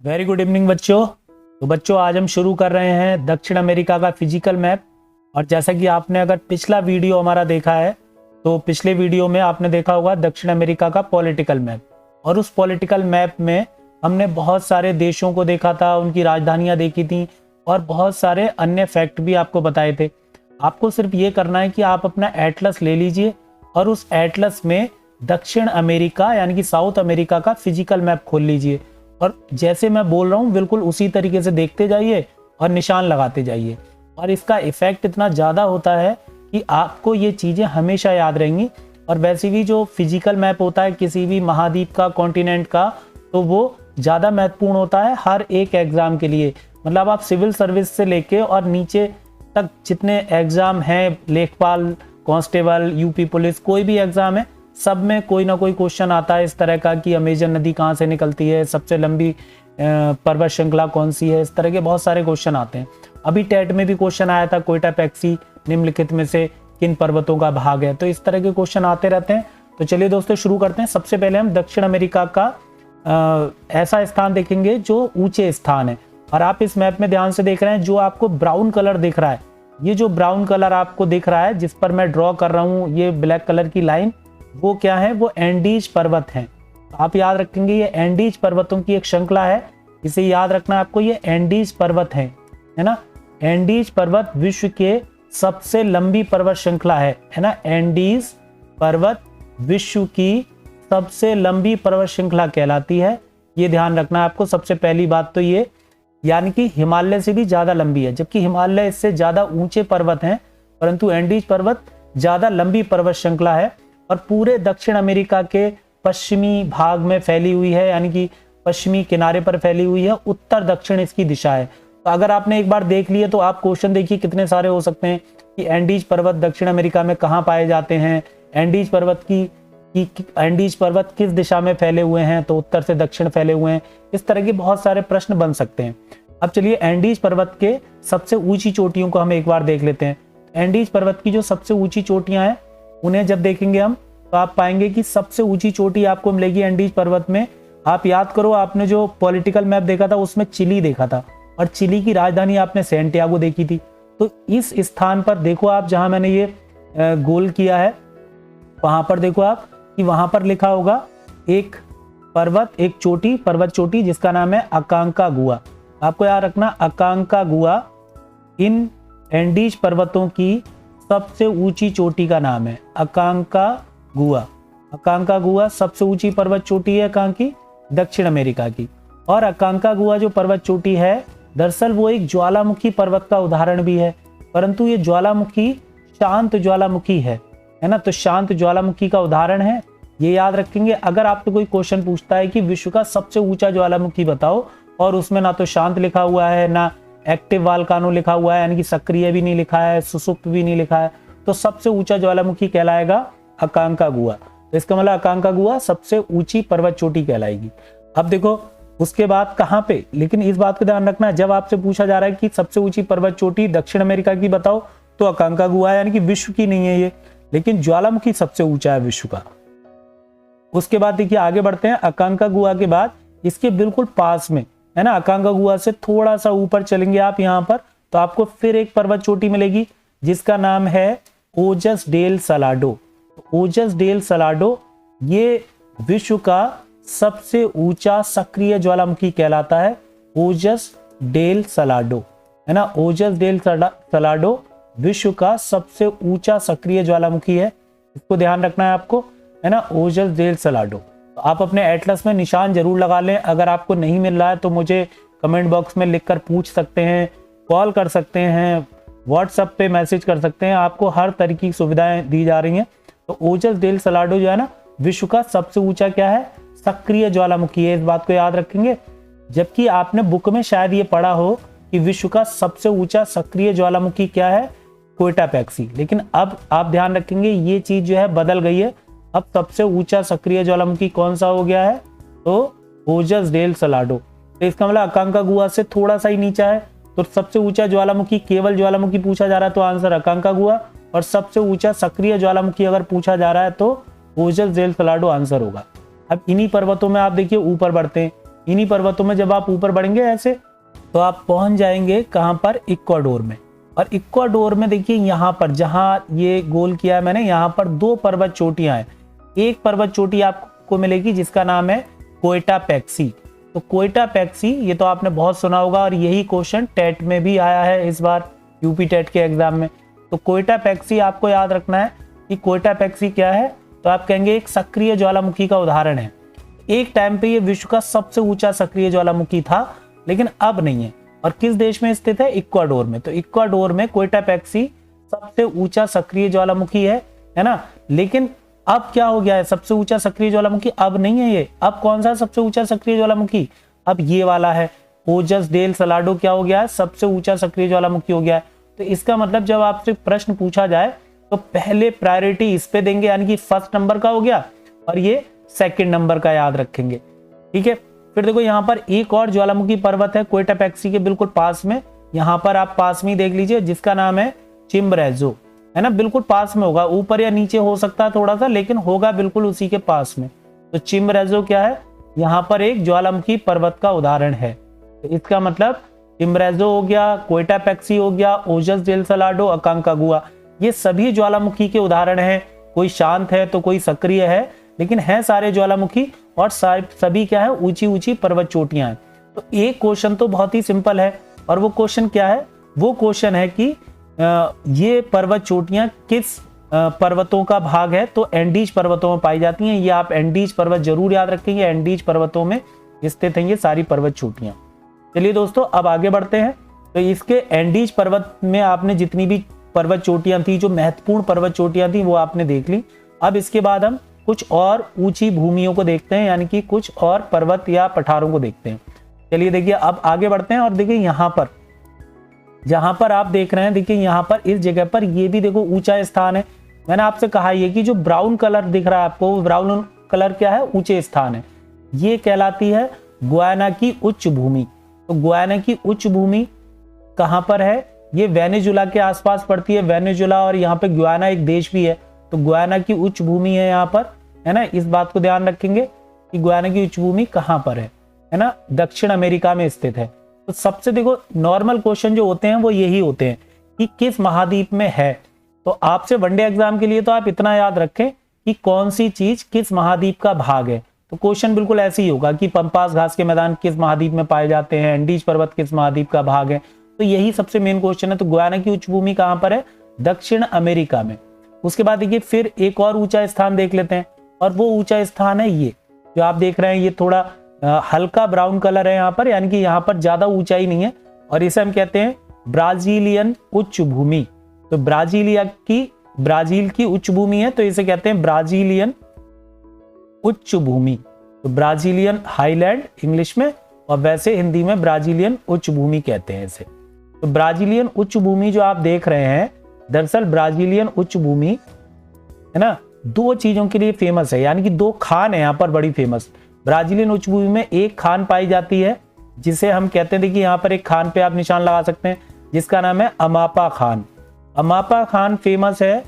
Very good evening बच्चों। तो बच्चों आज हम शुरू कर रहे हैं दक्षिण अमेरिका का फिजिकल मैप। और जैसा कि आपने अगर पिछला वीडियो हमारा देखा है तो पिछले वीडियो में आपने देखा होगा दक्षिण अमेरिका का पॉलिटिकल मैप। और उस पॉलिटिकल मैप में हमने बहुत सारे देशों को देखा था, उनकी राजधानियां देखी थी और बहुत सारे अन्य फैक्ट भी आपको बताए थे। आपको सिर्फ ये करना है कि आप अपना एटलस ले लीजिए और उस एटलस में दक्षिण अमेरिका यानी कि साउथ अमेरिका का फिजिकल मैप खोल लीजिए और जैसे मैं बोल रहा हूँ बिल्कुल उसी तरीके से देखते जाइए और निशान लगाते जाइए। और इसका इफेक्ट इतना ज़्यादा होता है कि आपको ये चीज़ें हमेशा याद रहेंगी। और वैसे भी जो फिजिकल मैप होता है किसी भी महाद्वीप का, कॉन्टिनेंट का, तो वो ज़्यादा महत्वपूर्ण होता है हर एक एग्ज़ाम के लिए। मतलब आप सिविल सर्विस से लेके और नीचे तक जितने एग्ज़ाम हैं, लेखपाल, कांस्टेबल, यूपी पुलिस, कोई भी एग्ज़ाम है, सब में कोई ना कोई क्वेश्चन आता है इस तरह का कि अमेजन नदी कहाँ से निकलती है, सबसे लंबी पर्वत श्रृंखला कौन सी है। इस तरह के बहुत सारे क्वेश्चन आते हैं। अभी टेट में भी क्वेश्चन आया था, कोयटापैक्सी निम्नलिखित में से किन पर्वतों का भाग है। तो इस तरह के क्वेश्चन आते रहते हैं। तो चलिए दोस्तों शुरू करते हैं। सबसे पहले हम दक्षिण अमेरिका का ऐसा स्थान देखेंगे जो ऊंचे स्थान है। और आप इस मैप में ध्यान से देख रहे हैं, जो आपको ब्राउन कलर दिख रहा है, ये जो ब्राउन कलर आपको दिख रहा है जिस पर मैं ड्रॉ कर रहा हूँ ये ब्लैक कलर की लाइन, वो क्या है? वो एंडीज पर्वत हैं। आप याद रखेंगे ये एंडीज पर्वतों की एक श्रृंखला है, इसे याद रखना आपको। ये एंडीज पर्वत है ना। एंडीज पर्वत विश्व के सबसे लंबी पर्वत श्रृंखला है ना। एंडीज पर्वत विश्व की सबसे लंबी पर्वत श्रृंखला कहलाती है। ये ध्यान रखना आपको। सबसे पहली बात तो ये, यानी कि हिमालय से भी ज्यादा लंबी है, जबकि हिमालय इससे ज्यादा ऊंचे पर्वत हैं, परंतु एंडीज पर्वत ज्यादा लंबी पर्वत श्रृंखला है और पूरे दक्षिण अमेरिका के पश्चिमी भाग में फैली हुई है, यानी कि पश्चिमी किनारे पर फैली हुई है। उत्तर दक्षिण इसकी दिशा है। तो अगर आपने एक बार देख लिए तो आप क्वेश्चन देखिए कितने सारे हो सकते हैं कि एंडीज पर्वत दक्षिण अमेरिका में कहाँ पाए जाते हैं, एंडीज पर्वत किस दिशा में फैले हुए हैं, तो उत्तर से दक्षिण फैले हुए हैं। इस तरह के बहुत सारे प्रश्न बन सकते हैं। अब चलिए एंडीज पर्वत के सबसे ऊंची चोटियों को हम एक बार देख लेते हैं। एंडीज पर्वत की जो सबसे ऊंची चोटियां हैं उन्हें जब देखेंगे हम तो आप पाएंगे कि सबसे ऊंची चोटी आपको मिलेगी एंडीज पर्वत में। आप याद करो, आपने जो पॉलिटिकल मैप देखा था उसमें चिली देखा था और चिली की राजधानी आपने सैंटियागो देखी थी। तो इस स्थान पर देखो आप, जहां मैंने ये गोल किया है वहां पर देखो आप कि वहां पर लिखा होगा एक पर्वत, एक चोटी, पर्वत चोटी जिसका नाम है अकांकागुआ। आपको याद रखना अकांकागुआ इन एंडीज पर्वतों की सबसे ऊंची चोटी का नाम है। अकांकागुआ। अकांकागुआ सबसे ऊंची पर्वत चोटी है कहाँ की? दक्षिण अमेरिका की। और अकांकागुआ जो पर्वत चोटी है दरअसल वो एक ज्वालामुखी पर्वत का उदाहरण भी है, परंतु ये ज्वालामुखी शांत ज्वालामुखी है ना। तो शांत ज्वालामुखी का उदाहरण है, ये याद रखेंगे। अगर आपसे कोई क्वेश्चन पूछता है कि विश्व का सबसे ऊंचा ज्वालामुखी बताओ और उसमें ना तो शांत लिखा हुआ है ना एक्टिव वाल्कानो लिखा हुआ है, यानी कि सक्रिय भी नहीं लिखा है, सुसुप्त भी नहीं लिखा है, तो सबसे ऊंचा ज्वालामुखी कहलाएगा अकांकागुआ। तो इसका मतलब अकांकागुआ सबसे ऊंची पर्वत चोटी कहलाएगी। अब देखो उसके बाद कहाँ पे, लेकिन इस बात का ध्यान रखना, जब आपसे पूछा जा रहा है कि सबसे ऊंची पर्वत चोटी दक्षिण अमेरिका की बताओ तो अकांकागुआ है, यानी कि विश्व की नहीं है ये, लेकिन ज्वालामुखी सबसे ऊंचा है विश्व का। उसके बाद देखिए आगे बढ़ते हैं। अकांकागुआ के बाद इसके बिल्कुल पास में है ना, अकांकागुआ से थोड़ा सा ऊपर चलेंगे आप यहाँ पर तो आपको फिर एक पर्वत चोटी मिलेगी जिसका नाम है ओजस डेल सलाडो। ओजस डेल सलाडो ये विश्व का सबसे ऊंचा सक्रिय ज्वालामुखी कहलाता है। ओजस डेल सलाडो है ना। ओजस डेल सलाडो विश्व का सबसे ऊंचा सक्रिय ज्वालामुखी है, इसको ध्यान रखना है आपको, है ना। ओजस डेल सलाडो। तो आप अपने एटलस में निशान जरूर लगा लें। अगर आपको नहीं मिल रहा है तो मुझे कमेंट बॉक्स में लिखकर पूछ सकते हैं, कॉल कर सकते हैं, व्हाट्सएप पे मैसेज कर सकते हैं। आपको हर तरह की सुविधाएं दी जा रही हैं। तो ओजस डेल सलाडो जो है ना, विश्व का सबसे ऊंचा क्या है? सक्रिय ज्वालामुखी है। इस बात को याद रखेंगे। जबकि आपने बुक में शायद ये पढ़ा हो कि विश्व का सबसे ऊंचा सक्रिय ज्वालामुखी क्या है? कोयटापैक्सी। लेकिन अब आप ध्यान रखेंगे ये चीज जो है बदल गई है। अब सबसे ऊंचा सक्रिय ज्वालामुखी कौन सा हो गया है? तो ओजस डेल सलाडो। तो इसका मतलब अकांकागुआ से थोड़ा सा ही नीचा है। तो सबसे ऊंचा ज्वालामुखी, केवल ज्वालामुखी पूछा जा रहा है तो आंसर अकांकागुआ, और सबसे ऊंचा सक्रिय ज्वालामुखी अगर पूछा जा रहा है तो ओजस डेल सलाडो आंसर होगा। अब इन्हीं पर्वतों में आप देखिए ऊपर बढ़ते हैं। इन्हीं पर्वतों में जब आप ऊपर बढ़ेंगे ऐसे तो आप पहुंच जाएंगे कहां पर, इक्वाडोर में। और इक्वाडोर में देखिए यहाँ पर जहां ये गोल किया है मैंने, यहाँ पर 2 पर्वत चोटियां हैं। एक पर्वत चोटी आपको मिलेगी जिसका नाम है कोयटापेक्सी। तो कोयटापेक्सी ये तो आपने बहुत सुना होगा और यही क्वेश्चन टेट में भी आया है इस बार, यूपी टेट के एग्जाम में। तो कोयटापेक्सी आपको याद रखना है कि कोयटापेक्सी क्या है, तो आप कहेंगे एक सक्रिय ज्वालामुखी का उदाहरण है। एक टाइम पे ये विश्व का सबसे ऊंचा सक्रिय ज्वालामुखी था, लेकिन अब नहीं है। और किस देश में स्थित है, इक्वाडोर में। तो इक्वाडोर में कोयटापेक्सी सबसे ऊंचा सक्रिय ज्वालामुखी है ना। लेकिन अब क्या हो गया है, सबसे ऊंचा सक्रिय ज्वालामुखी अब नहीं है ये। अब कौन सा सबसे ऊंचा सक्रिय ज्वालामुखी, अब ये वाला है, ओजस डेल सलाडो क्या हो गया है, सबसे ऊंचा सक्रिय ज्वालामुखी हो गया है। तो इसका मतलब जब आपसे प्रश्न पूछा जाए तो पहले प्रायोरिटी इस पे देंगे, यानी कि फर्स्ट नंबर का हो गया, और ये सेकंड नंबर का याद रखेंगे, ठीक है। फिर देखो यहाँ पर एक और ज्वालामुखी पर्वत है कोयटापेक्सी के बिल्कुल पास में, यहाँ पर आप पास में ही देख लीजिए, जिसका नाम है चिम्बरेज़ो, है ना। बिल्कुल पास में होगा, ऊपर या नीचे हो सकता है थोड़ा सा, लेकिन होगा बिल्कुल उसी के पास में। तो चिम्बरेज़ो क्या है, यहाँ पर एक ज्वालामुखी पर्वत का उदाहरण है। तो इसका मतलब चिम्बरेज़ो हो गया, कोयटापेक्सी हो गया, ओजस डेल सलाडो, अकांकागुआ, ये सभी ज्वालामुखी के उदाहरण हैं। कोई शांत है तो कोई सक्रिय है, लेकिन है सारे ज्वालामुखी, और सभी क्या है, ऊंची ऊंची पर्वत चोटियां हैं। तो एक क्वेश्चन तो बहुत ही सिंपल है, और वो क्वेश्चन क्या है, वो क्वेश्चन है कि ये पर्वत चोटियां किस पर्वतों का भाग है। तो एंडीज पर्वतों में पाई जाती हैं। ये आप एंडीज पर्वत जरूर याद रखेंगे, एंडीज पर्वतों में स्थित हैं ये सारी पर्वत चोटियां। चलिए दोस्तों अब आगे बढ़ते हैं। तो इसके एंडीज पर्वत में आपने जितनी भी पर्वत चोटियां थी, जो महत्वपूर्ण पर्वत चोटियां थी, वो आपने देख ली। अब इसके बाद हम कुछ और ऊंची भूमियों को देखते हैं, यानी कि कुछ और पर्वत या पठारों को देखते हैं। चलिए देखिए अब आगे बढ़ते हैं, और देखिए यहाँ पर जहां पर आप देख रहे हैं, देखिए यहाँ पर इस जगह पर ये भी देखो ऊंचा स्थान है। मैंने आपसे कहा ये कि जो ब्राउन कलर दिख रहा है आपको, वो ब्राउन कलर क्या है, ऊंचे स्थान है। ये कहलाती है गुयाना की उच्च भूमि। तो गुयाना की उच्च भूमि कहाँ पर है, ये वेनेजुला के आसपास पड़ती है। वेनेजुला और यहाँ पे गुयाना एक देश भी है। तो गुयाना की उच्च भूमि है यहाँ पर, है ना। इस बात को ध्यान रखेंगे कि गुयाना की उच्च भूमि कहाँ पर है ना, दक्षिण अमेरिका में स्थित है। तो सबसे देखो नॉर्मल क्वेश्चन जो होते हैं वो यही होते हैं कि किस महाद्वीप में है। तो आपसे वनडे एग्जाम के लिए तो आप इतना याद रखें कि कौन सी चीज किस महाद्वीप का भाग है। तो क्वेश्चन बिल्कुल ऐसे ही होगा कि पंपास घास के मैदान किस महाद्वीप में पाए जाते हैं, एंडीज पर्वत किस महाद्वीप का भाग है। तो यही सबसे मेन क्वेश्चन है। तो गुयाना की उच्च भूमि कहाँ पर है, दक्षिण अमेरिका में। उसके बाद देखिए फिर एक और ऊंचा स्थान देख लेते हैं, और वो ऊंचा स्थान है ये जो आप देख रहे हैं। ये थोड़ा हल्का ब्राउन कलर है यहाँ पर, यानी कि यहाँ पर ज्यादा ऊंचाई नहीं है, और इसे हम कहते हैं ब्राजीलियन उच्च भूमि। तो ब्राजील की उच्च भूमि है, तो इसे कहते हैं ब्राजीलियन उच्च भूमि। तो ब्राजीलियन हाईलैंड इंग्लिश में, और वैसे हिंदी में ब्राजीलियन उच्च भूमि कहते हैं इसे। तो ब्राजीलियन उच्च भूमि जो आप देख रहे हैं, दरअसल ब्राजीलियन उच्च भूमि है ना, 2 चीजों के लिए फेमस है, यानी कि 2 खान है यहाँ पर बड़ी फेमस। ब्राजीलियन उच्च भूमि में एक खान पाई जाती है जिसे हम कहते हैं, देखिए यहाँ पर एक खान पे आप निशान लगा सकते हैं, जिसका नाम है अमापा खान। अमापा खान फेमस है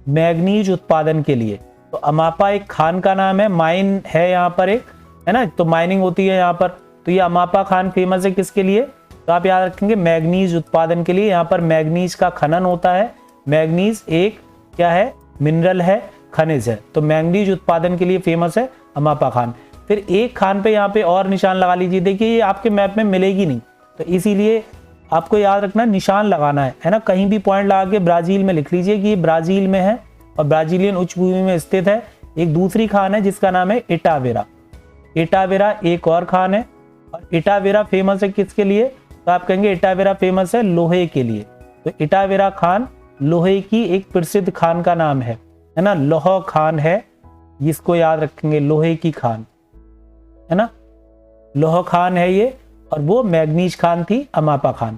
मैग्नीज उत्पादन के लिए। तो अमापा एक खान का नाम है, माइन है यहाँ पर एक, है ना, तो माइनिंग होती है यहाँ पर। तो ये अमापा खान फेमस है किसके लिए, तो आप याद रखेंगे मैग्नीज उत्पादन के लिए। यहाँ पर मैग्नीज का खनन होता है। मैग्नीज एक क्या है, मिनरल है, खनिज है। तो मैग्नीज उत्पादन के लिए फेमस है अमापा खान। फिर एक खान पे यहाँ पे और निशान लगा लीजिए, देखिए ये आपके मैप में मिलेगी नहीं, तो इसीलिए आपको याद रखना निशान लगाना है ना। कहीं भी पॉइंट लगा के ब्राजील में लिख लीजिए कि ये ब्राजील में है और ब्राजीलियन उच्च भूमि में स्थित है। एक दूसरी खान है जिसका नाम है इटावेरा। इटावेरा एक और खान है, और इटावेरा फेमस है किसके लिए, तो आप कहेंगे इटावेरा फेमस है लोहे के लिए। तो इटावेरा खान लोहे की एक प्रसिद्ध खान का नाम है ना, लोह खान है, जिसको याद रखेंगे लोहे की खान, है ना, लोह खान है ये। और वो मैग्नीज खान थी अमापा खान।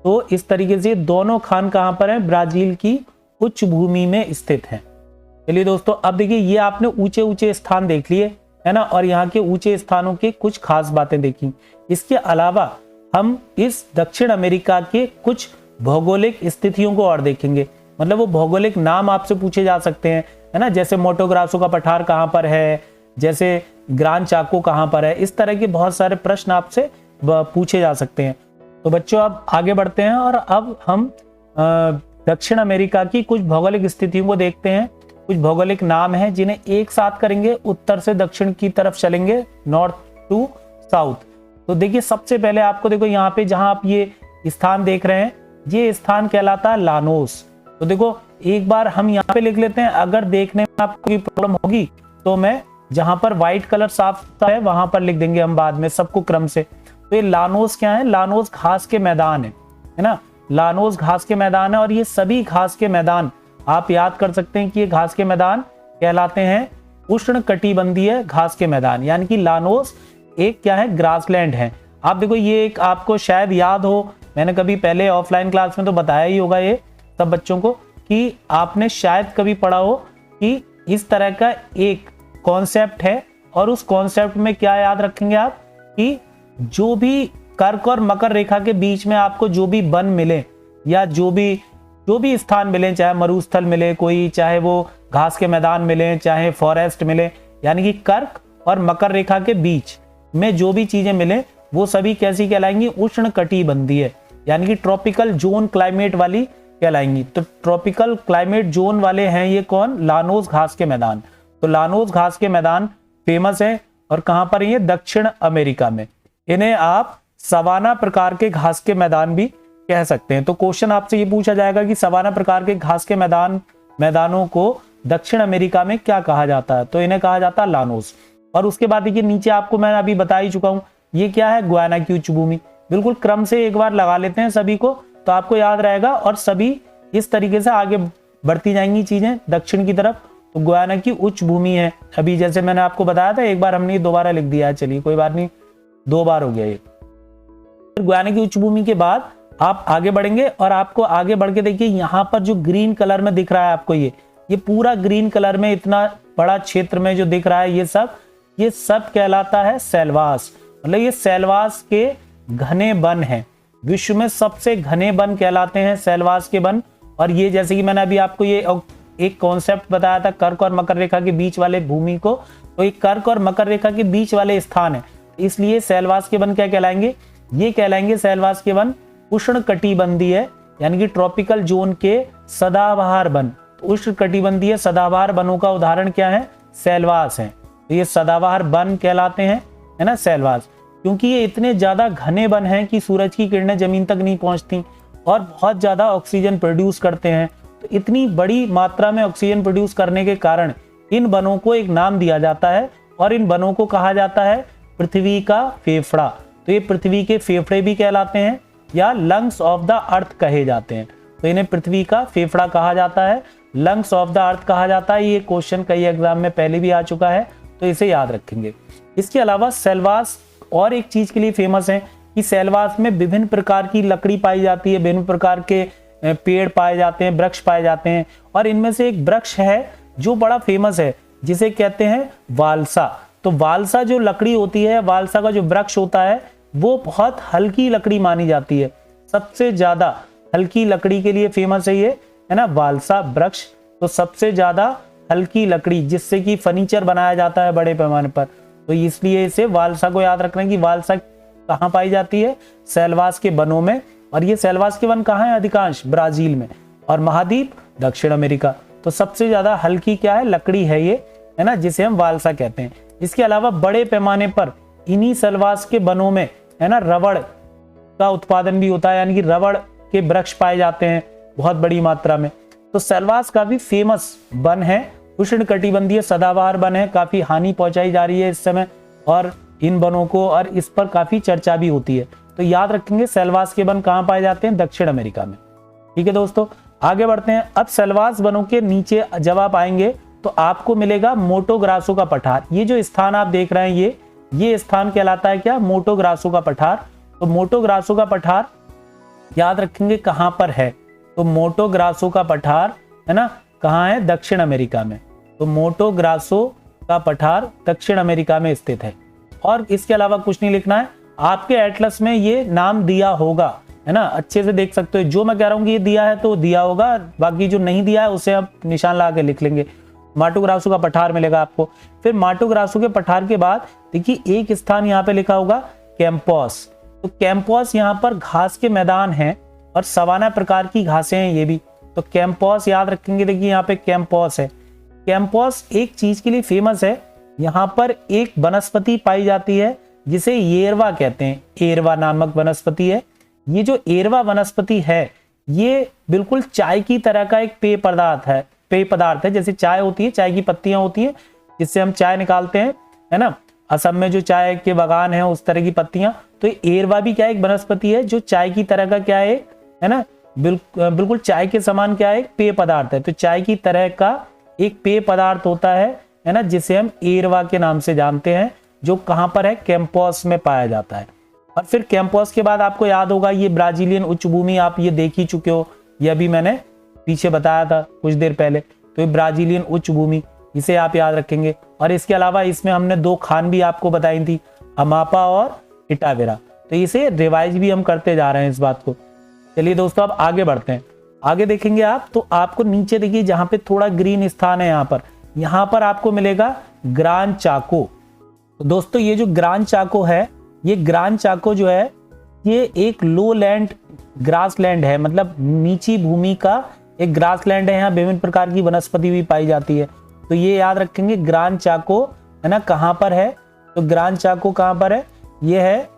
तो इस तरीके से दोनों खान कहां पर हैं, ब्राजील की उच्च भूमि में स्थित हैं। चलिए दोस्तों अब देखिए ये आपने ऊंचे ऊंचे स्थान देख लिए है ना, और यहाँ के ऊंचे स्थानों के कुछ खास बातें देखी। इसके अलावा हम इस दक्षिण अमेरिका के कुछ भौगोलिक स्थितियों को और देखेंगे, मतलब वो भौगोलिक नाम आपसे पूछे जा सकते हैं, है ना, जैसे मोटो ग्रासो का पठार कहाँ पर है जैसे ग्रान चाको कहाँ पर है, इस तरह के बहुत सारे प्रश्न आपसे पूछे जा सकते हैं। तो बच्चों अब आगे बढ़ते हैं और अब हम दक्षिण अमेरिका की कुछ भौगोलिक स्थितियों को देखते हैं। कुछ भौगोलिक नाम हैं जिन्हें एक साथ करेंगे, उत्तर से दक्षिण की तरफ चलेंगे, नॉर्थ टू साउथ। तो देखिए सबसे पहले आपको देखो यहाँ पे जहां आप ये स्थान देख रहे हैं, ये स्थान कहलाता है लानोस। तो देखो एक बार हम यहाँ पे लिख लेते हैं, अगर देखने में आपको कोई प्रॉब्लम होगी तो मैं जहां पर व्हाइट कलर साफ है वहां पर लिख देंगे हम बाद में सबको क्रम से। तो ये लानोस क्या है, लानोस घास के मैदान है ना, लानोस घास के मैदान है। और ये सभी घास के मैदान आप याद कर सकते हैं कि ये घास के मैदान कहलाते हैं उष्ण कटिबंधीय घास के मैदान, यानी कि लानोस एक क्या है, ग्रासलैंड है। आप देखो ये एक आपको शायद याद हो, मैंने कभी पहले ऑफलाइन क्लास में तो बताया ही होगा ये सब बच्चों को, कि आपने शायद कभी पढ़ा हो कि इस तरह का एक कॉन्सेप्ट है और उस कॉन्सेप्ट में क्या याद रखेंगे आप कि जो भी कर्क और मकर रेखा के बीच में आपको जो भी वन मिले या जो भी स्थान मिले, चाहे मरुस्थल मिले कोई, चाहे वो घास के मैदान मिले, चाहे फॉरेस्ट मिले, यानी कि कर्क और मकर रेखा के बीच में जो भी चीजें मिले वो सभी कैसी कहलाएंगी, उष्ण कटिबंधीय, यानी कि ट्रॉपिकल जोन क्लाइमेट वाली कहलाएंगी। तो ट्रॉपिकल क्लाइमेट जोन वाले हैं ये कौन, लानोस घास के मैदान। तो लानोस घास के मैदान फेमस है और कहां पर ये, दक्षिण अमेरिका में। इन्हें आप सवाना प्रकार के घास के मैदान भी कह सकते हैं। तो क्वेश्चन आपसे ये पूछा जाएगा कि सवाना प्रकार के घास के मैदानों को दक्षिण अमेरिका में क्या कहा जाता है, तो इन्हें कहा जाता है लानोस। और उसके बाद देखिए नीचे आपको मैं अभी बता ही चुका हूं, ये क्या है, गुयाना की उच्च भूमि। बिल्कुल क्रम से एक बार लगा लेते हैं सभी को तो आपको याद रहेगा, और सभी इस तरीके से आगे बढ़ती जाएंगी चीजें दक्षिण की तरफ। तो गुयाना की उच्च भूमि है, अभी जैसे मैंने आपको बताया था, एक बार हमने दोबारा लिख दिया है, चलिए कोई बात नहीं, 2 बार हो गया ये। गुयाना की उच्च भूमि के बाद आप आगे बढ़ेंगे और आपको आगे बढ़ के देखिए यहाँ पर जो ग्रीन कलर में दिख रहा है आपको, ये पूरा ग्रीन कलर में इतना बड़ा क्षेत्र में जो दिख रहा है ये सब कहलाता है सैलवास। मतलब ये सैलवास के घने वन हैं, विश्व में सबसे घने वन कहलाते हैं सैलवास के वन। और ये जैसे कि मैंने अभी आपको ये एक कॉन्सेप्ट बताया था कर्क और मकर रेखा के बीच वाले भूमि को, तो ये कर्क और मकर रेखा के बीच वाले स्थान है, इसलिए सैलवास के वन क्या कहलाएंगे, ये कहलाएंगे सैलवास के वन उष्ण कटिबंधीय, यानी कि ट्रॉपिकल जोन के सदाबहार वन। तो उष्ण कटिबंधीय सदाबहार वनों का उदाहरण क्या है, सैलवास है। तो ये सदाबहार वन कहलाते हैं, है ना, सैलवास, क्योंकि ये इतने ज्यादा घने वन हैं कि सूरज की किरणें जमीन तक नहीं पहुंचती और बहुत ज्यादा ऑक्सीजन प्रोड्यूस करते हैं। तो इतनी बड़ी मात्रा में ऑक्सीजन प्रोड्यूस करने के कारण इन वनों को एक नाम दिया जाता है और इन वनों को कहा जाता है पृथ्वी का फेफड़ा। तो ये पृथ्वी के फेफड़े भी कहलाते हैं या लंग्स ऑफ द अर्थ कहे जाते हैं। तो इन्हें पृथ्वी का फेफड़ा कहा जाता है, लंग्स ऑफ द अर्थ कहा जाता है। ये क्वेश्चन कई एग्जाम में पहले भी आ चुका है, तो इसे याद रखेंगे। इसके अलावा सैलवास और एक चीज के लिए फेमस है कि सैलवास में विभिन्न प्रकार की लकड़ी पाई जाती है, विभिन्न प्रकार के पेड़ पाए जाते हैं, वृक्ष पाए जाते हैं। और इनमें से एक वृक्ष है जो बड़ा फेमस है, जिसे कहते हैं वालसा। तो वालसा जो लकड़ी होती है, वालसा का जो वृक्ष होता है, वो बहुत हल्की लकड़ी मानी जाती है, सबसे ज्यादा हल्की लकड़ी के लिए फेमस है ये, है ना, वालसा वृक्ष। तो सबसे ज्यादा हल्की लकड़ी जिससे कि फर्नीचर बनाया जाता है बड़े पैमाने पर, तो इसलिए इसे वालसा को याद रखना कि वालसा कहाँ पाई जाती है, सैलवास के वनों में। और ये सैलवास के वन कहाँ है, अधिकांश ब्राजील में, और महाद्वीप दक्षिण अमेरिका। तो सबसे ज्यादा हल्की क्या है, लकड़ी है ये, है ना, जिसे हम वालसा कहते हैं। इसके अलावा बड़े पैमाने पर इन्हीं सैलवास के वनों में, है ना, रबड़ का उत्पादन भी होता है, यानी कि रबड़ के वृक्ष पाए जाते हैं बहुत बड़ी मात्रा में। तो सैलवास काफी फेमस वन है, उष्ण कटिबंधीय सदाबहार वन है, काफी हानि पहुंचाई जा रही है इस समय और इन वनों को, और इस पर काफी चर्चा भी होती है। तो याद रखेंगे सैलवास के वन कहाँ पाए जाते हैं, दक्षिण अमेरिका में। ठीक है दोस्तों, आगे बढ़ते हैं। अब सैलवास वनों के नीचे जब आप आएंगे तो आपको मिलेगा मोटो ग्रासो का पठार। ये जो स्थान आप देख रहे हैं, ये स्थान कहलाता है क्या, मोटो ग्रासो का पठार। तो मोटो ग्रासो का पठार याद रखेंगे कहां पर है, तो मोटो ग्रासो का पठार, है ना, कहां है, दक्षिण अमेरिका में। तो मोटो ग्रासो का पठार दक्षिण अमेरिका में स्थित है। और इसके अलावा कुछ नहीं लिखना है, आपके एटलस में ये नाम दिया होगा, है ना, अच्छे से देख सकते हो। जो मैं कह रहा हूँ कि ये दिया है तो दिया होगा, बाकी जो नहीं दिया है उसे आप निशान लगा के लिख लेंगे। माटो ग्रासो का पठार मिलेगा आपको। फिर माटो ग्रासो के पठार के बाद देखिए एक स्थान यहाँ पे लिखा होगा कैंपस। तो कैंपस यहाँ पर घास के मैदान हैं और सवाना प्रकार की घासें हैं ये भी। तो कैंपस याद रखेंगे, देखिए यहाँ पे कैंपस है। कैंपस एक चीज के लिए फेमस है, यहाँ पर एक वनस्पति पाई जाती है जिसे येरवा कहते हैं। एरवा नामक वनस्पति है। ये जो एरवा वनस्पति है ये बिल्कुल चाय की तरह का एक पेय पदार्थ है। जैसे चाय होती है, चाय की पत्तियां होती हैं जिससे हम चाय निकालते हैं, है ना। असम में जो चाय के बागान है उस तरह की पत्तियां। तो एरवा भी क्या एक वनस्पति है जो चाय की तरह का क्या है ना, बिल्कुल चाय के समान क्या है, एक पेय पदार्थ है। तो चाय की तरह का एक पेय पदार्थ होता है ना, जिसे हम एरवा के नाम से जानते हैं, जो कहां पर है, कैंपस में पाया जाता है। और फिर कैंपस के बाद आपको याद होगा ये ब्राजीलियन उच्च भूमि, आप ये देख ही चुके हो, यह भी मैंने पीछे बताया था कुछ देर पहले। तो ये ब्राजीलियन उच्च भूमि, इसे आप याद रखेंगे। और इसके अलावा इसमें हमने 2 खान भी आपको बताई थी, अमापा और इटावेरा। तो इसे रिवाइज भी हम करते जा रहे हैं इस बात को। चलिए दोस्तों अब आगे बढ़ते हैं। आगे देखेंगे आप तो आपको नीचे देखिए जहां पे थोड़ा ग्रीन स्थान है, यहाँ पर आपको मिलेगा ग्रान चाको। तो दोस्तों ये जो ग्रान चाको है, ये ग्रान चाको जो है ये एक लो लैंड ग्रासलैंड है, मतलब नीची भूमि का एक ग्रासलैंड है। यहाँ विभिन्न प्रकार की वनस्पति भी पाई जाती है। तो ये याद रखेंगे ग्रान चाको, है ना, कहाँ पर है। तो ग्रान चाको कहाँ पर है, ये है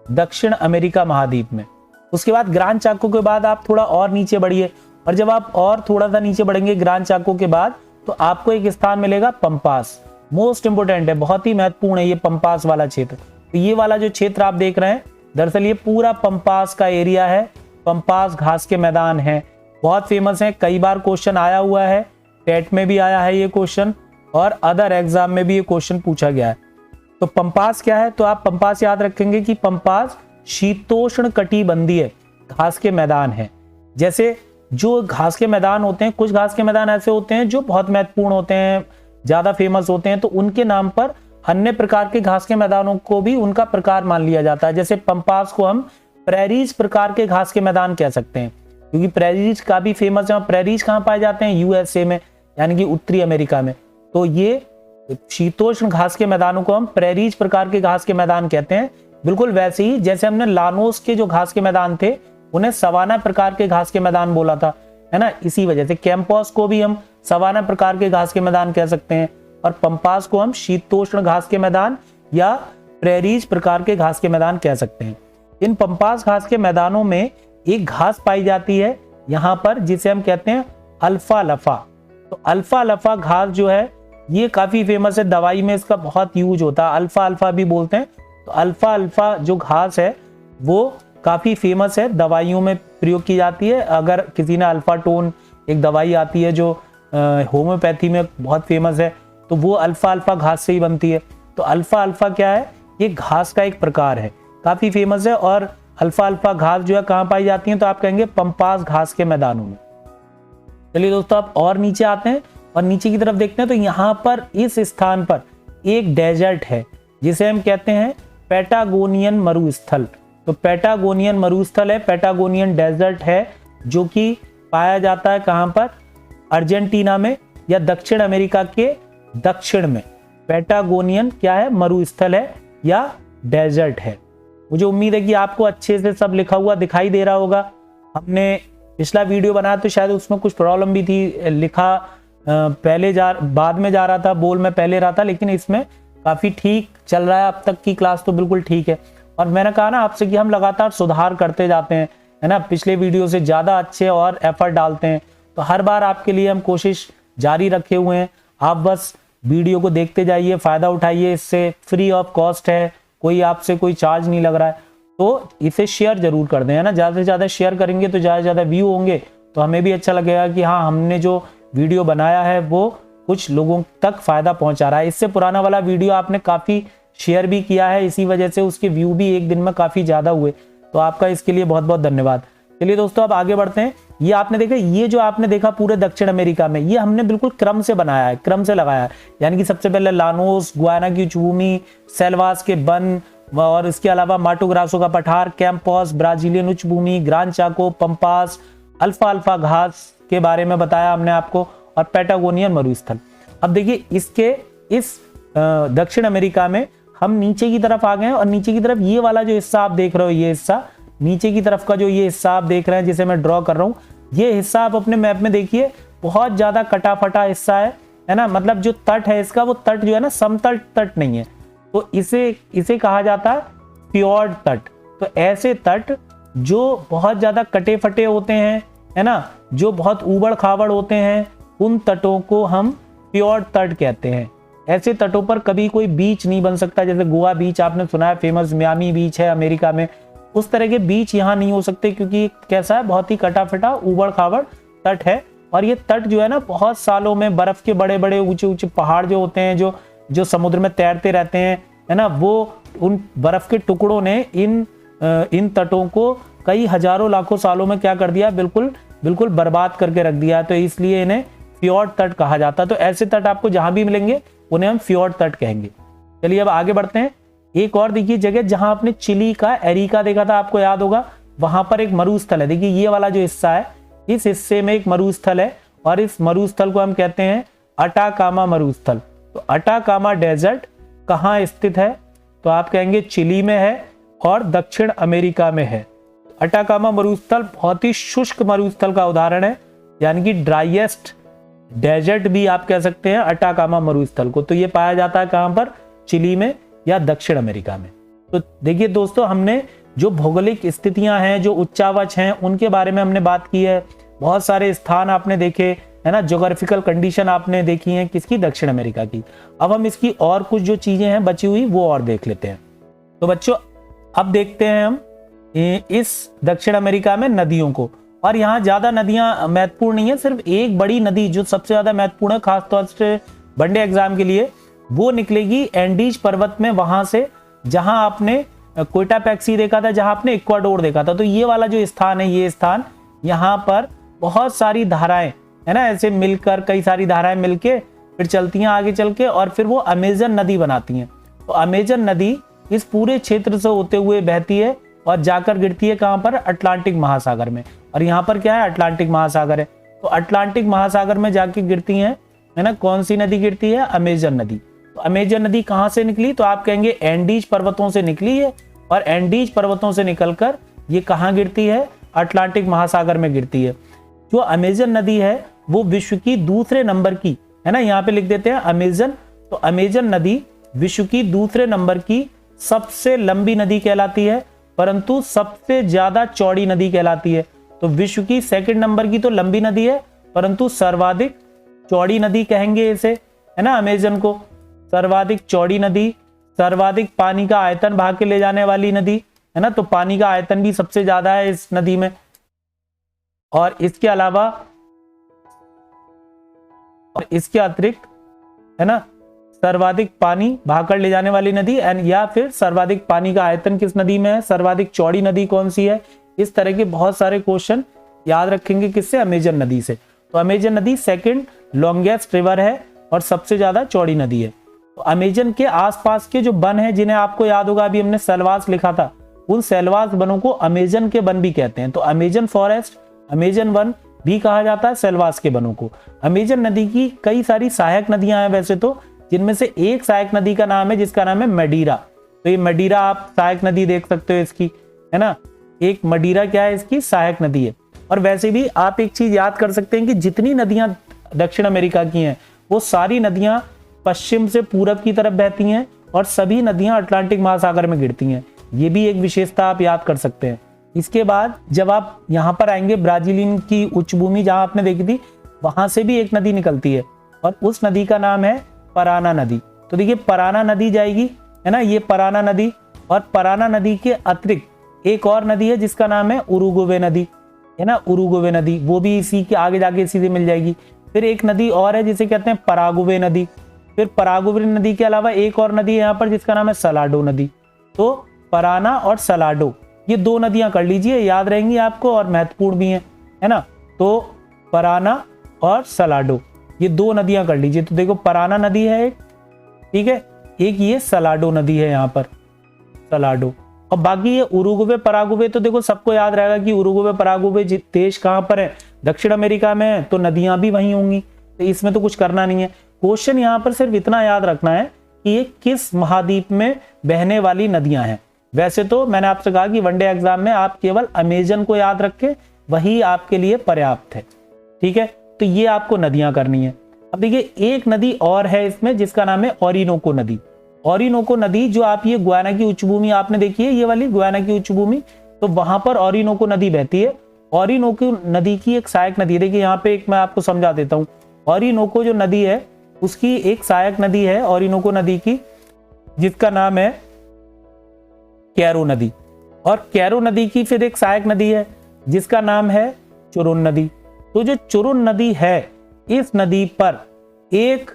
दक्षिण अमेरिका महाद्वीप में। उसके बाद ग्रान चाको के बाद आप थोड़ा और नीचे बढ़िए, और जब आप और थोड़ा सा नीचे बढ़ेंगे ग्रान चाको के बाद, तो आपको एक स्थान मिलेगा पंपास। मोस्ट इंपोर्टेंट है, बहुत ही महत्वपूर्ण है ये पंपास वाला क्षेत्र। तो ये वाला जो क्षेत्र आप देख रहे हैं, दरअसल ये पूरा पंपास का एरिया है। पंपास घास के मैदान है, बहुत फेमस है, कई बार क्वेश्चन आया हुआ है, टेट में भी आया है ये क्वेश्चन, और अदर एग्जाम में भी ये क्वेश्चन पूछा गया है। तो पंपास क्या है, तो आप पंपास याद रखेंगे कि पंपास शीतोष्ण कटिबंधीय घास के मैदान है। जैसे जो घास के मैदान होते हैं, कुछ घास के मैदान ऐसे होते हैं जो बहुत महत्वपूर्ण होते हैं, ज्यादा फेमस होते हैं, तो उनके नाम पर अन्य प्रकार के घास के मैदानों को भी उनका प्रकार मान लिया जाता है। जैसे पंपास को हम प्रेरीज प्रकार के घास के मैदान कह सकते हैं, क्योंकि प्रेरीज काफी फेमस है। प्रेरीज कहाँ पाए जाते हैं, यूएसए में, यानी कि उत्तरी अमेरिका में। तो ये शीतोष्ण घास के मैदानों को हम प्रेरीज प्रकार के घास के मैदान कहते हैं। बिल्कुल वैसे ही जैसे हमने लानोस के जो घास के मैदान थे उन्हें सवाना प्रकार के घास के मैदान बोला था, है ना। इसी वजह से कैंपस को भी हम सवाना प्रकार के घास के मैदान कह सकते हैं, और पंपास को हम शीतोष्ण घास के मैदान या प्रेरीज प्रकार के घास के मैदान कह सकते हैं। इन पंपास घास के मैदानों में एक घास पाई जाती है यहाँ पर, जिसे हम कहते हैं अल्फा लफा। तो अल्फा लफा घास जो है ये काफी फेमस है, दवाई में इसका बहुत यूज होता है, अल्फा अल्फा भी बोलते हैं। तो अल्फा अल्फा जो घास है वो काफी फेमस है, दवाइयों में प्रयोग की जाती है। अगर किसी ने अल्फा टोन, एक दवाई आती है जो होम्योपैथी में बहुत फेमस है, तो वो अल्फा अल्फा घास से ही बनती है। तो अल्फा अल्फा क्या है, ये घास का एक प्रकार है, काफी फेमस है। और अल्फा अल्फा घास जो है कहाँ पाई जाती है, तो आप कहेंगे पंपास घास के मैदानों में। चलिए दोस्तों आप और नीचे आते हैं और नीचे की तरफ देखते हैं। तो यहाँ पर इस स्थान पर एक डेजर्ट है जिसे हम कहते हैं पैटागोनियन मरुस्थल। तो पैटागोनियन मरुस्थल है, पैटागोनियन डेजर्ट है, जो कि पाया जाता है कहाँ पर, अर्जेंटीना में या दक्षिण अमेरिका के दक्षिण में। पैटागोनियन क्या है, मरुस्थल है या डेजर्ट है। मुझे उम्मीद है कि आपको अच्छे से सब लिखा हुआ दिखाई दे रहा होगा। हमने पिछला वीडियो बनाया तो शायद उसमें कुछ प्रॉब्लम भी थी, लिखा बाद में जा रहा था, बोल में पहले रहा था, लेकिन इसमें काफी ठीक चल रहा है। अब तक की क्लास तो बिल्कुल ठीक है। और मैंने कहा ना आपसे कि हम लगातार सुधार करते जाते हैं, है ना, पिछले वीडियो से ज्यादा अच्छे और एफर्ट डालते हैं। तो हर बार आपके लिए हम कोशिश जारी रखे हुए हैं। आप बस वीडियो को देखते जाइए, फायदा उठाइए, इससे फ्री ऑफ कॉस्ट है, कोई आपसे कोई चार्ज नहीं लग रहा है। तो इसे शेयर जरूर कर दें, है ना, ज्यादा से ज्यादा शेयर करेंगे तो ज्यादा से ज्यादा व्यू होंगे, तो हमें भी अच्छा लगेगा कि हाँ हमने जो वीडियो बनाया है वो कुछ लोगों तक फायदा पहुंचा रहा है। इससे पुराना वाला वीडियो आपने काफी शेयर भी किया है, इसी वजह से उसके व्यू भी एक दिन में काफी ज्यादा हुए, तो आपका इसके लिए बहुत बहुत धन्यवाद। चलिए दोस्तों अब आगे बढ़ते हैं। ये आपने देखा, ये जो आपने देखा पूरे दक्षिण अमेरिका में, ये हमने बिल्कुल क्रम से बनाया है, क्रम से लगाया है। यानी कि सबसे पहले लानोस, गुयाना की उच्च भूमि, सेल्वास के वन, और इसके अलावा माटो ग्रासो का पठार, कैंपस, ब्राजीलियन उच्च भूमि, ग्रान चाको, पंपास, अल्फा अल्फा घास के बारे में बताया हमने आपको, और पैटागोनियन मरुस्थल। अब देखिए इसके इस दक्षिण अमेरिका में हम नीचे की तरफ आ गए हैं, और नीचे की तरफ ये वाला जो हिस्सा आप देख रहे हो, ये हिस्सा नीचे की तरफ का जो ये हिस्सा आप देख रहे हैं जिसे मैं ड्रॉ कर रहा हूं, ये हिस्सा आप अपने मैप में देखिए बहुत ज्यादा कटा फटा हिस्सा है ना। मतलब जो तट है इसका, वो तट जो है ना समतल तट नहीं है, तो इसे कहा जाता है फ्योर्ड तट। तो ऐसे तट जो बहुत ज्यादा कटे फटे होते हैं, है ना, जो बहुत ऊबड़ खाबड़ होते हैं, उन तटों को हम फ्योर्ड तट कहते हैं। ऐसे तटों पर कभी कोई बीच नहीं बन सकता, जैसे गोवा बीच आपने सुना है फेमस, मियामी बीच है अमेरिका में, उस तरह के बीच यहाँ नहीं हो सकते, क्योंकि कैसा है, बहुत ही कटा फटा ऊबड़ खाबड़ तट है। और ये तट जो है ना बहुत सालों में बर्फ के बड़े बड़े ऊंचे ऊंचे पहाड़ जो होते हैं, जो समुद्र में तैरते रहते हैं, है ना, वो उन बर्फ के टुकड़ों ने इन तटों को कई हजारों लाखों सालों में क्या कर दिया, बिल्कुल बिल्कुल बर्बाद करके रख दिया। तो इसलिए इन्हें फ्योर्ड तट कहा जाता है। तो ऐसे तट आपको जहां भी मिलेंगे उन्हें हम फ्योर्ड तट कहेंगे। चलिए अब आगे बढ़ते हैं। एक और देखिए जगह जहां आपने चिली का एरिका देखा था, आपको याद होगा, वहां पर एक मरुस्थल है। देखिए ये वाला जो हिस्सा है, इस हिस्से में एक मरुस्थल है, और इस मरुस्थल को हम कहते हैं अटाकामा मरुस्थल। तो अटाकामा डेजर्ट कहाँ स्थित है, तो आप कहेंगे चिली में है और दक्षिण अमेरिका में है। अटाकामा मरुस्थल बहुत ही शुष्क मरुस्थल का उदाहरण है, यानी कि ड्राइएस्ट डेजर्ट भी आप कह सकते हैं अटाकामा मरुस्थल को। तो ये पाया जाता है कहां पर, चिली में या दक्षिण अमेरिका में। तो देखिए दोस्तों, हमने जो भौगोलिक स्थितियां हैं, जो उच्चावच हैं, उनके बारे में हमने बात की है। बहुत सारे स्थान आपने देखे, है ना, ज्योग्राफिकल कंडीशन आपने देखी है किसकी, दक्षिण अमेरिका की। अब हम इसकी और कुछ जो चीजें हैं बची हुई वो और देख लेते हैं। तो बच्चों अब देखते हैं हम इस दक्षिण अमेरिका में नदियों को। और यहाँ ज्यादा नदियां महत्वपूर्ण नहीं है, सिर्फ एक बड़ी नदी जो सबसे ज्यादा महत्वपूर्ण है खासतौर से वनडे एग्जाम के लिए, वो निकलेगी एंडीज पर्वत में, वहां से जहां आपने कोयटापैक्सी देखा था, जहां आपने इक्वाडोर देखा था। तो ये वाला जो स्थान है, ये स्थान, यहाँ पर बहुत सारी धाराएं, है ना, ऐसे मिलकर कई सारी धाराएं मिलके फिर चलती हैं आगे चल के, और फिर वो अमेजन नदी बनाती हैं। तो अमेजन नदी इस पूरे क्षेत्र से होते हुए बहती है और जाकर गिरती है कहां पर, अटलांटिक महासागर में। और यहाँ पर क्या है, अटलांटिक महासागर है। तो अटलांटिक महासागर में जाके गिरती है ना, कौन सी नदी गिरती है, अमेजन नदी। तो अमेजन नदी कहां से निकली, तो आप कहेंगे एंडीज पर्वतों से निकली है, और एंडीज पर्वतों से निकलकर ये कहां गिरती है, अटलांटिक महासागर में गिरती है। जो अमेजन नदी है वो विश्व की दूसरे नंबर की, है ना, यहाँ पे लिख देते हैं अमेजन। तो अमेजन नदी विश्व की दूसरे नंबर की सबसे लंबी नदी कहलाती है, परंतु सबसे ज्यादा चौड़ी नदी कहलाती है। तो विश्व की सेकंड नंबर की तो लंबी नदी है, परंतु सर्वाधिक चौड़ी नदी कहेंगे इसे, है ना, अमेजन को। सर्वाधिक चौड़ी नदी, सर्वाधिक पानी का आयतन भाग के ले जाने वाली नदी, है ना, तो पानी का आयतन भी सबसे ज्यादा है इस नदी में। और इसके अलावा और इसके अतिरिक्त, है ना, सर्वाधिक पानी भागकर ले जाने वाली नदी, एंड या फिर सर्वाधिक पानी का आयतन किस नदी में है, सर्वाधिक चौड़ी नदी कौन सी है। इस तरह के बहुत सारे क्वेश्चन याद रखेंगे किससे, अमेजन नदी से। तो अमेजन नदी सेकंड लॉन्गेस्ट रिवर है और सबसे ज्यादा चौड़ी नदी है। तो अमेजन के आसपास के जो वन है, जिन्हें आपको याद होगा अभी हमने सेलवास लिखा था, उन सेलवास वनों को अमेजन के वन भी कहते हैं। तो अमेजन फॉरेस्ट, अमेजन वन भी कहा जाता है सेलवास के वनों को। अमेजन नदी की कई सारी सहायक नदियां हैं वैसे तो, जिनमें से एक सहायक नदी का नाम है जिसका नाम है मडीरा। तो ये मडीरा आप सहायक नदी देख सकते हो इसकी, है ना, एक मडीरा क्या है, इसकी सहायक नदी है। और वैसे भी आप एक चीज याद कर सकते हैं कि जितनी नदियां दक्षिण अमेरिका की हैं, वो सारी नदियां पश्चिम से पूरब की तरफ बहती हैं, और सभी नदियां अटलांटिक महासागर में गिरती हैं। ये भी एक विशेषता आप याद कर सकते हैं। इसके बाद जब आप यहाँ पर आएंगे, ब्राजीलियन की उच्च भूमि जहां आपने देखी थी, वहां से भी एक नदी निकलती है, और उस नदी का नाम है पराना नदी। तो देखिए पराना नदी जाएगी, है ना, ये पराना नदी। और पराना नदी के अतिरिक्त एक और नदी है जिसका नाम है उरुगुवे नदी, है ना, उरुगुवे नदी, वो भी इसी के आगे जाके सीधे मिल जाएगी। फिर एक नदी और है जिसे कहते हैं परागुवे नदी। फिर परागुवे नदी के अलावा एक और नदी है यहाँ पर जिसका नाम है सलाडो नदी। तो पराना और सलाडो, ये दो नदियां कर लीजिए, याद रहेंगी आपको और महत्वपूर्ण भी हैं, है ना। तो पराना और सलाडो, ये दो नदियां कर लीजिए। तो देखो पराना नदी है एक, ठीक है, एक ये सलाडो नदी है यहाँ पर, सलाडो। और बाकी ये उरुगुवे परागुवे, तो देखो सबको याद रहेगा कि उरुगुवे परागुवे देश कहाँ पर है, दक्षिण अमेरिका में है, तो नदियां भी वहीं होंगी। तो इसमें तो कुछ करना नहीं है। क्वेश्चन यहाँ पर सिर्फ इतना याद रखना है कि ये किस महाद्वीप में बहने वाली नदियां हैं। वैसे तो मैंने आपसे कहा कि वनडे एग्जाम में आप केवल अमेजन को याद रखें, वही आपके लिए पर्याप्त है। ठीक है, तो ये आपको नदियां करनी है। अब देखिए एक नदी और है इसमें जिसका नाम है ओरिनोको नदी। ओरिनोको नदी जो आप ये गुयाना की उच्चभूमि आपने देखी है, ये वाली गुयाना की उच्चभूमि, तो वहां पर ओरिनोको नदी बहती है। ओरिनोको नदी की एक सहायक नदी, देखिए यहाँ पे एक मैं आपको समझा देता हूँ। ओरिनोको जो नदी है उसकी एक सहायक नदी है ओरिनोको नदी की, जिसका नाम है कैरो नदी। और कैरो नदी की फिर एक सहायक नदी है जिसका नाम है चुरुन नदी। तो जो चुरुन नदी है, इस नदी पर एक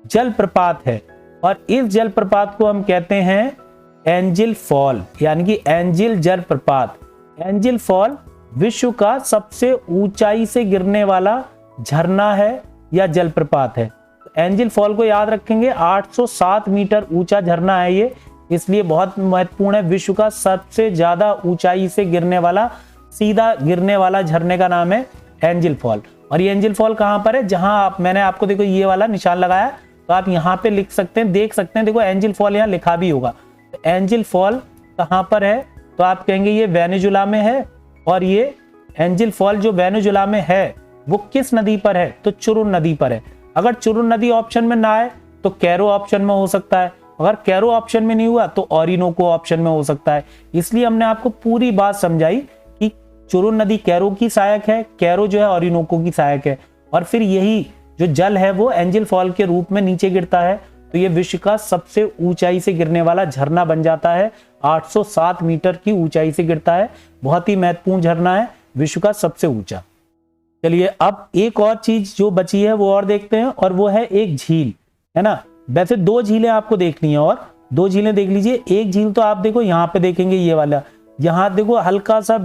जलप्रपात है और इस जलप्रपात को हम कहते हैं एंजिल फॉल, यानी कि एंजिल जलप्रपात। एंजिल फॉल विश्व का सबसे ऊंचाई से गिरने वाला झरना है या जलप्रपात है। एंजिल फॉल को याद रखेंगे, 807 मीटर ऊंचा झरना है ये, इसलिए बहुत महत्वपूर्ण है। विश्व का सबसे ज्यादा ऊंचाई से गिरने वाला, सीधा गिरने वाला झरने का नाम है एंजिल फॉल। और ये एंजिल फॉल कहां पर है, जहां मैंने आपको देखो ये वाला निशान लगाया, तो आप यहाँ पे लिख सकते हैं, देख सकते हैं, देखो एंजिल फॉल यहाँ लिखा भी होगा। तो एंजिल फॉल कहां पर है, तो आप कहेंगे ये वेनेजुला में है। और ये एंजिल फॉल जो वेनेजुला में है वो किस नदी पर है, तो चुरुन नदी पर है। अगर चुरुन नदी ऑप्शन में ना आए तो कैरो ऑप्शन में हो सकता है, अगर कैरो ऑप्शन में नहीं हुआ तो ओरिनोको ऑप्शन में हो सकता है। इसलिए हमने आपको पूरी बात समझाई कि चुरुन नदी कैरो की सहायक है, कैरो जो है ओरिनोको की सहायक है, और फिर यही जो जल है वो एंजिल फॉल के रूप में नीचे गिरता है। तो ये विश्व का सबसे ऊंचाई से गिरने वाला झरना बन जाता है, 807 मीटर की ऊंचाई से गिरता है। बहुत ही महत्वपूर्ण झरना है, विश्व का सबसे ऊंचा। चलिए अब एक और चीज जो बची है वो और देखते हैं, और वो है एक झील, है ना। वैसे दो झीलें आपको देखनी है, और दो झीलें देख लीजिए। एक झील तो आप देखो यहाँ पे देखेंगे, ये वाला, यहाँ देखो हल्का सा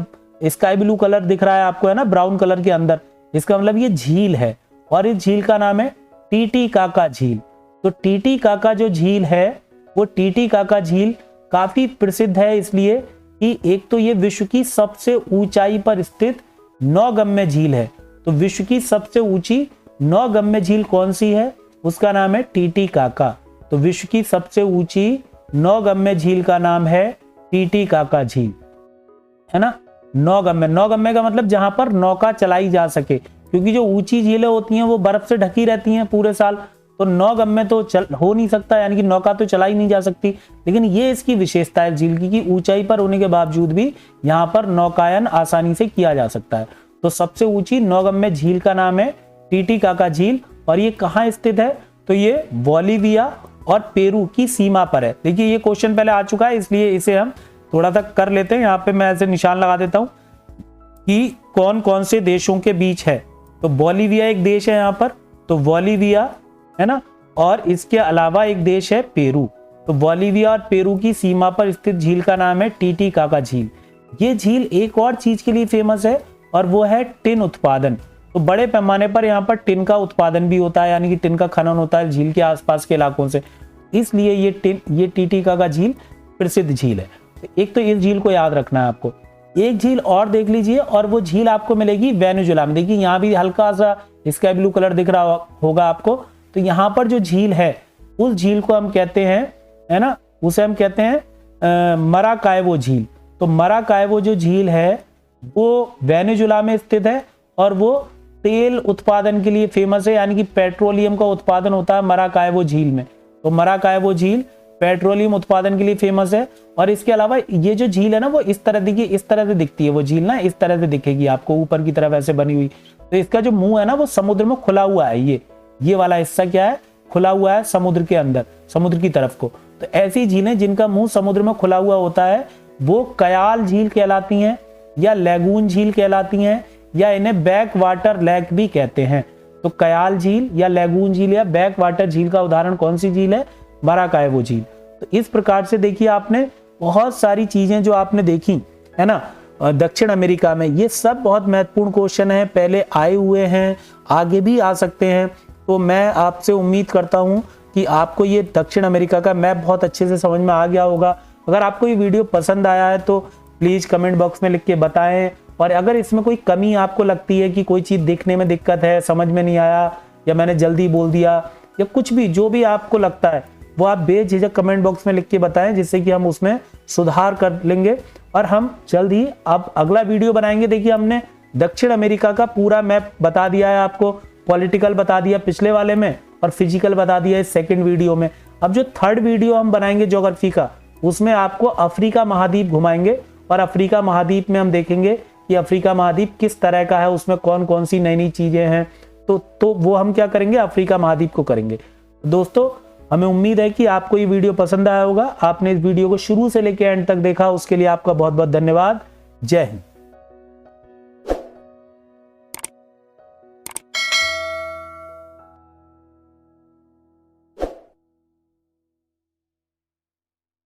स्काई ब्लू कलर दिख रहा है आपको, है ना, ब्राउन कलर के अंदर, इसका मतलब ये झील है। और इस झील का नाम है टीटीकाका झील। तो टीटीकाका जो झील है वो टीटीकाका झील काफी प्रसिद्ध है, इसलिए कि एक तो ये विश्व की सबसे ऊंचाई पर स्थित नौगम्य झील है। तो विश्व की सबसे ऊंची नौगम्य झील कौन सी है, उसका नाम है टीटीकाका। तो विश्व की सबसे ऊंची नौगम्य झील का नाम है टीटीकाका झील, है ना। नौगम्य, नौगम्य का मतलब जहां पर नौका चलाई जा सके, क्योंकि जो ऊंची झीलें होती हैं वो बर्फ से ढकी रहती हैं पूरे साल, तो नौगम्य तो हो नहीं सकता, यानी कि नौका तो चलाई नहीं जा सकती। लेकिन ये इसकी विशेषता है झील की, कि ऊंचाई पर होने के बावजूद भी यहाँ पर नौकायन आसानी से किया जा सकता है। तो सबसे ऊंची नौगम्य झील का नाम है टीटीकाका झील, और ये कहाँ स्थित है, तो ये बोलिविया और पेरू की सीमा पर है। देखिए ये क्वेश्चन पहले आ चुका है, इसलिए इसे हम थोड़ा सा कर लेते हैं। यहाँ पे मैं ऐसे निशान लगा देता हूँ कि कौन कौन से देशों के बीच है। तो बोलिविया एक देश है यहाँ पर, तो बोलिविया, है ना, और इसके अलावा एक देश है पेरू। तो बोलिविया और पेरू की सीमा पर स्थित झील का नाम है टीटीकाका झील। ये झील एक और चीज के लिए फेमस है, और वो है टिन उत्पादन। तो बड़े पैमाने पर यहाँ पर टिन का उत्पादन भी होता है, यानी कि टिन का खनन होता है झील के आसपास के इलाकों से, इसलिए ये टीटीकाका झील प्रसिद्ध झील है। एक तो इस झील को याद रखना है आपको। एक झील और देख लीजिए, और वो झील आपको मिलेगी वेनेजुला में। देखिए यहाँ भी हल्का सा स्काई ब्लू कलर दिख रहा होगा आपको। तो यहाँ पर जो झील है उस झील को हम कहते हैं, है ना, उसे हम कहते हैं मराकाएवो झील। तो मराकाएवो जो झील है वो वेनेजुला में स्थित है, और वो तेल उत्पादन के लिए फेमस है, यानी कि पेट्रोलियम का उत्पादन होता है मराकाएवो झील में। तो मराकाएवो झील पेट्रोलियम उत्पादन के लिए फेमस है। और इसके अलावा ये जो झील है ना वो इस तरह, देखिए इस तरह से दिखती है वो झील ना, इस तरह से दिखेगी आपको ऊपर की तरफ ऐसे बनी हुई। तो इसका जो मुंह है ना वो समुद्र में खुला हुआ है, ये वाला हिस्सा क्या है, खुला हुआ है समुद्र के अंदर, समुद्र की तरफ को। तो ऐसी झीलें जिनका मुंह समुद्र में खुला हुआ होता है वो कयाल झील कहलाती हैं, या लैगून झील कहलाती हैं, या इन्हें बैक वाटर लेक भी कहते हैं। तो कयाल झील या लैगून झील या बैक वाटर झील का उदाहरण कौन सी झील है, मराकाएवो झील। तो इस प्रकार से देखिए आपने बहुत सारी चीजें जो आपने देखी, है ना, दक्षिण अमेरिका में, ये सब बहुत महत्वपूर्ण क्वेश्चन है, पहले आए हुए हैं, आगे भी आ सकते हैं। तो मैं आपसे उम्मीद करता हूं कि आपको ये दक्षिण अमेरिका का मैप बहुत अच्छे से समझ में आ गया होगा। अगर आपको ये वीडियो पसंद आया है तो प्लीज़ कमेंट बॉक्स में लिख के बताएं, और अगर इसमें कोई कमी आपको लगती है कि कोई चीज़ देखने में दिक्कत है, समझ में नहीं आया, या मैंने जल्दी बोल दिया, या कुछ भी जो भी आपको लगता है वो आप बेझिझक कमेंट बॉक्स में लिख के बताएं, जिससे कि हम उसमें सुधार कर लेंगे और हम जल्द ही अब अगला वीडियो बनाएंगे। देखिए हमने दक्षिण अमेरिका का पूरा मैप बता दिया है आपको, पॉलिटिकल बता दिया पिछले वाले में और फिजिकल बता दिया है सेकंड वीडियो में। अब जो थर्ड वीडियो हम बनाएंगे ज्योग्राफी का, उसमें आपको अफ्रीका महाद्वीप घुमाएंगे और अफ्रीका महाद्वीप में हम देखेंगे कि अफ्रीका महाद्वीप किस तरह का है, उसमें कौन कौन सी नई नई चीजें हैं। तो वो हम क्या करेंगे, अफ्रीका महाद्वीप को करेंगे। दोस्तों हमें उम्मीद है कि आपको ये वीडियो पसंद आया होगा। आपने इस वीडियो को शुरू से लेकर एंड तक देखा, उसके लिए आपका बहुत बहुत धन्यवाद। जय हिंद।